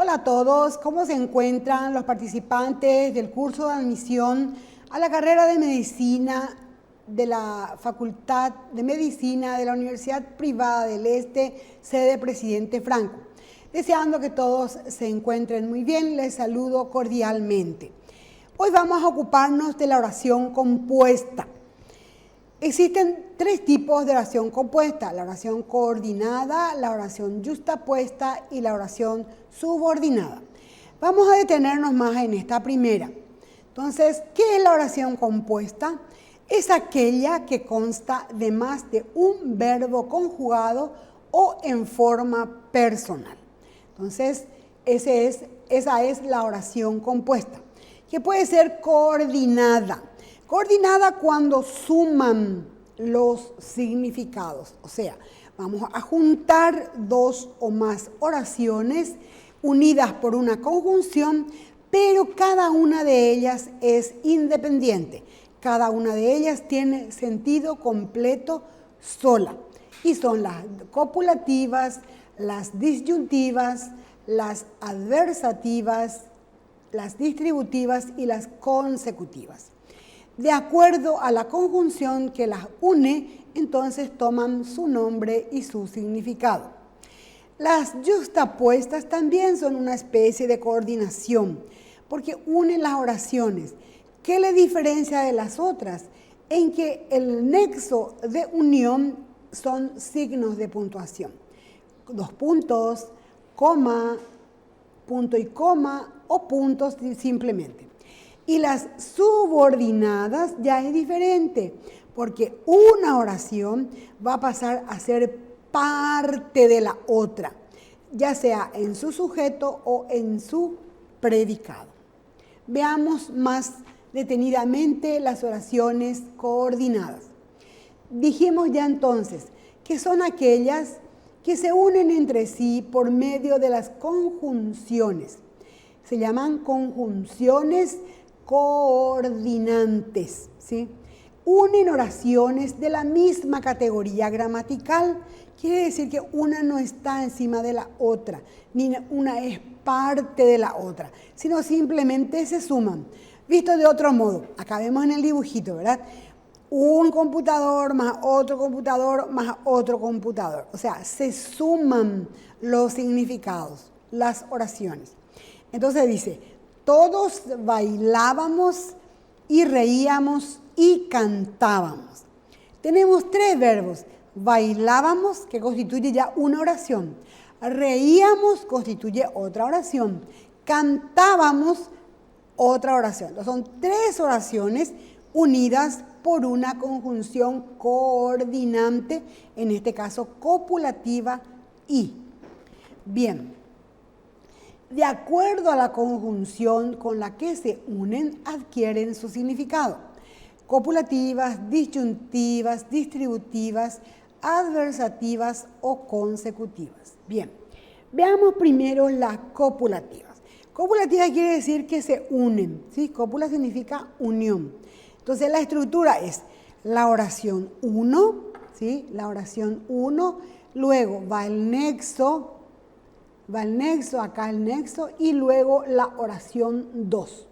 Hola a todos, ¿cómo se encuentran los participantes del curso de admisión a la carrera de Medicina de la Facultad de Medicina de la Universidad Privada del Este, sede Presidente Franco? Deseando que todos se encuentren muy bien, les saludo cordialmente. Hoy vamos a ocuparnos de la oración compuesta. Existen tres tipos de oración compuesta: la oración coordinada, la oración yuxtapuesta y la oración subordinada. Vamos a detenernos más en esta primera. Entonces, ¿qué es la oración compuesta? Es aquella que consta de más de un verbo conjugado o en forma personal. Entonces, esa es la oración compuesta, que puede ser coordinada. Coordinada cuando suman los significados, o sea, vamos a juntar dos o más oraciones unidas por una conjunción, pero cada una de ellas es independiente. Cada una de ellas tiene sentido completo sola. Y son las copulativas, las disyuntivas, las adversativas, las distributivas y las consecutivas. De acuerdo a la conjunción que las une, entonces toman su nombre y su significado. Las yuxtapuestas también son una especie de coordinación, porque unen las oraciones. ¿Qué le diferencia de las otras? En que el nexo de unión son signos de puntuación. 2 puntos, coma, punto y coma o puntos simplemente. Y las subordinadas ya es diferente, porque una oración va a pasar a ser parte de la otra, ya sea en su sujeto o en su predicado. Veamos más detenidamente las oraciones coordinadas. Dijimos ya entonces que son aquellas que se unen entre sí por medio de las conjunciones. Se llaman conjunciones coordinantes, ¿sí? Unen oraciones de la misma categoría gramatical. Quiere decir que una no está encima de la otra, ni una es parte de la otra, sino simplemente se suman. Visto de otro modo, acá vemos en el dibujito, ¿verdad? Un computador más otro computador más otro computador. O sea, se suman los significados, las oraciones. Entonces dice: todos bailábamos y reíamos y cantábamos. Tenemos 3 verbos. Bailábamos, que constituye ya una oración. Reíamos, constituye otra oración. Cantábamos, otra oración. Entonces, son 3 oraciones unidas por una conjunción coordinante, en este caso copulativa y. Bien. De acuerdo a la conjunción con la que se unen, adquieren su significado. Copulativas, disyuntivas, distributivas, adversativas o consecutivas. Bien, veamos primero las copulativas. Copulativa quiere decir que se unen, ¿sí? Cópula significa unión. Entonces la estructura es la oración 1, ¿sí? La oración 1, luego va el nexo, acá el nexo, y luego la oración 2.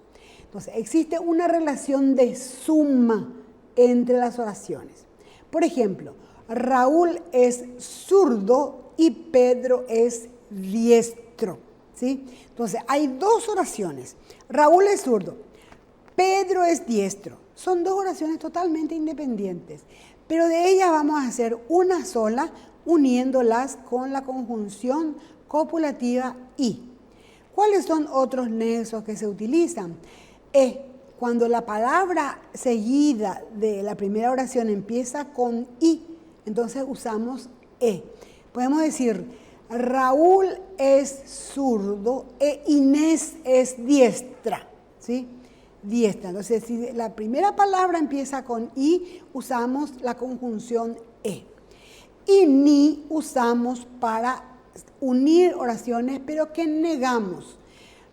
Entonces, existe una relación de suma entre las oraciones. Por ejemplo, Raúl es zurdo y Pedro es diestro, ¿sí? Entonces, hay 2 oraciones. Raúl es zurdo, Pedro es diestro. Son 2 oraciones totalmente independientes, pero de ellas vamos a hacer una sola, uniéndolas con la conjunción copulativa y. ¿Cuáles son otros nexos que se utilizan? Cuando la palabra seguida de la primera oración empieza con i, entonces usamos e. Podemos decir: Raúl es zurdo e Inés es diestra, ¿sí? Diestra. Entonces, si la primera palabra empieza con i, usamos la conjunción e. Y ni usamos para unir oraciones, pero que negamos.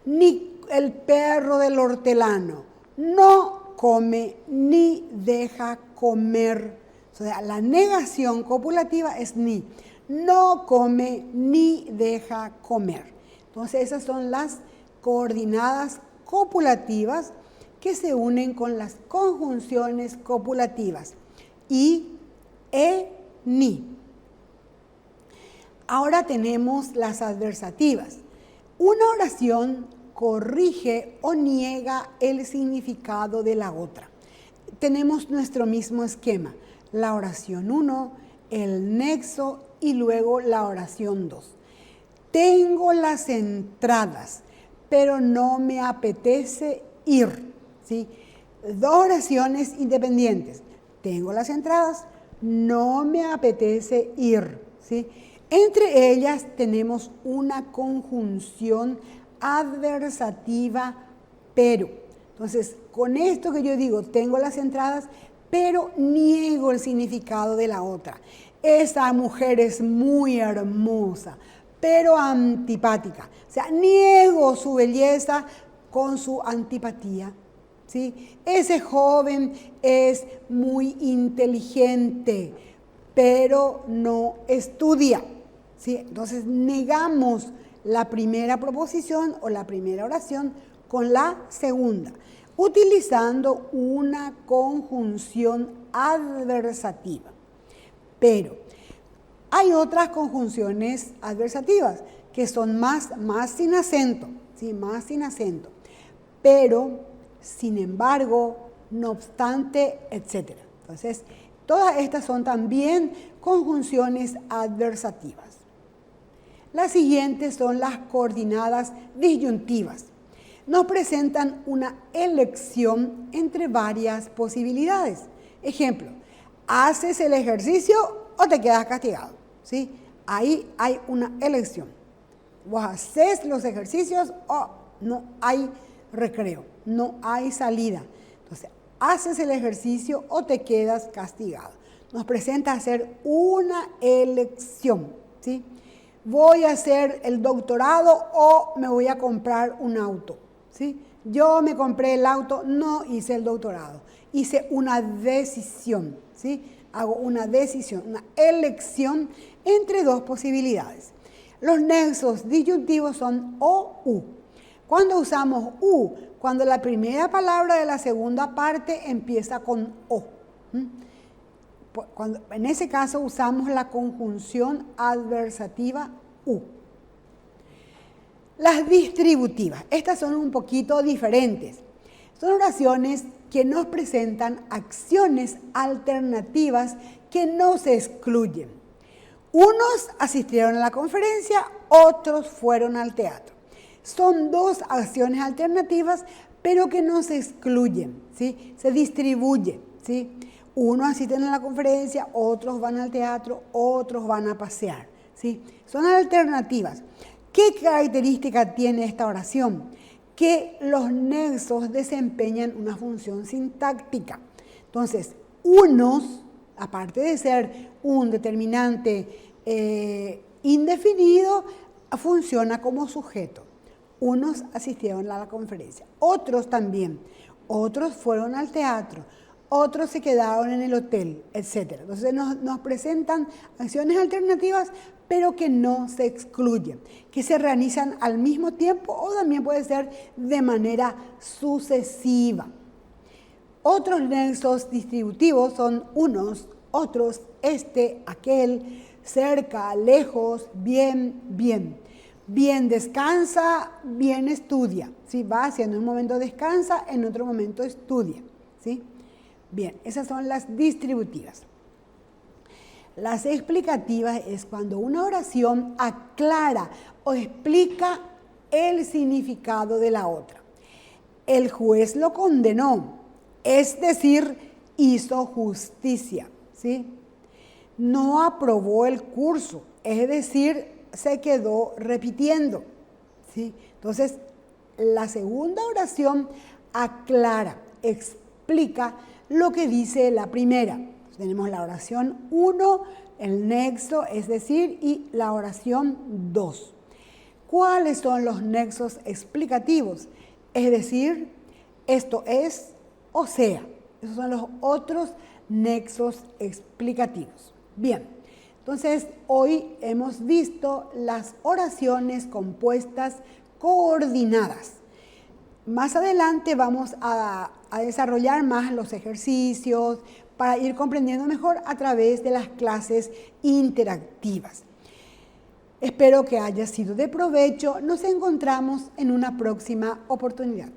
Ni el perro del hortelano no come ni deja comer. O sea, la negación copulativa es ni. No come ni deja comer. Entonces esas son las coordinadas copulativas que se unen con las conjunciones copulativas. I, e, ni. Ahora tenemos las adversativas. Una oración corrige o niega el significado de la otra. Tenemos nuestro mismo esquema, la oración 1, el nexo y luego la oración 2. Tengo las entradas, pero no me apetece ir, ¿sí? Dos oraciones independientes. Tengo las entradas, no me apetece ir, ¿sí? Entre ellas tenemos una conjunción adversativa, pero. Entonces, con esto que yo digo, tengo las entradas, pero niego el significado de la otra. Esa mujer es muy hermosa, pero antipática. O sea, niego su belleza con su antipatía, ¿sí? Ese joven es muy inteligente, pero no estudia, ¿sí? Entonces, negamos la primera proposición o la primera oración con la segunda, utilizando una conjunción adversativa. Pero hay otras conjunciones adversativas que son más sin acento, ¿sí? Más sin acento. Pero, sin embargo, no obstante, etc. Entonces, todas estas son también conjunciones adversativas. Las siguientes son las coordinadas disyuntivas. Nos presentan una elección entre varias posibilidades. Ejemplo, ¿haces el ejercicio o te quedas castigado? ¿Sí? Ahí hay una elección. Vos haces los ejercicios o no hay recreo, no hay salida. Entonces, ¿haces el ejercicio o te quedas castigado? Nos presenta hacer una elección, ¿sí? ¿Voy a hacer el doctorado o me voy a comprar un auto? ¿Sí? Yo me compré el auto, no hice el doctorado. Hice una decisión, ¿sí? Hago una decisión, una elección entre dos posibilidades. Los nexos disyuntivos son o, u. ¿Cuándo usamos u? Cuando la primera palabra de la segunda parte empieza con o. En ese caso usamos la conjunción adversativa u. Las distributivas, estas son un poquito diferentes. Son oraciones que nos presentan acciones alternativas que no se excluyen. Unos asistieron a la conferencia, otros fueron al teatro. Son dos acciones alternativas, pero que no se excluyen, ¿sí? Se distribuyen, ¿sí? Unos asisten a la conferencia, otros van al teatro, otros van a pasear, ¿sí? Son alternativas. ¿Qué característica tiene esta oración? Que los nexos desempeñan una función sintáctica. Entonces, unos, aparte de ser un determinante indefinido, funciona como sujeto. Unos asistieron a la conferencia, otros también, otros fueron al teatro, otros se quedaron en el hotel, etc. Entonces nos presentan acciones alternativas, pero que no se excluyen, que se realizan al mismo tiempo o también puede ser de manera sucesiva. Otros nexos distributivos son unos, otros, este, aquel, cerca, lejos, bien, bien. Bien descansa, bien estudia. ¿Sí? Va haciendo un momento descansa, en otro momento estudia. ¿Sí? Bien, esas son las distributivas. Las explicativas es cuando una oración aclara o explica el significado de la otra. El juez lo condenó, es decir, hizo justicia, ¿sí? No aprobó el curso, es decir, se quedó repitiendo, ¿sí? Entonces, la segunda oración aclara, explica lo que dice la primera. Tenemos la oración 1, el nexo, es decir, y la oración 2. ¿Cuáles son los nexos explicativos? Es decir, esto es, o sea. Esos son los otros nexos explicativos. Bien, Entonces, hoy hemos visto las oraciones compuestas coordinadas. Más adelante vamos a desarrollar más los ejercicios para ir comprendiendo mejor a través de las clases interactivas. Espero que haya sido de provecho. Nos encontramos en una próxima oportunidad.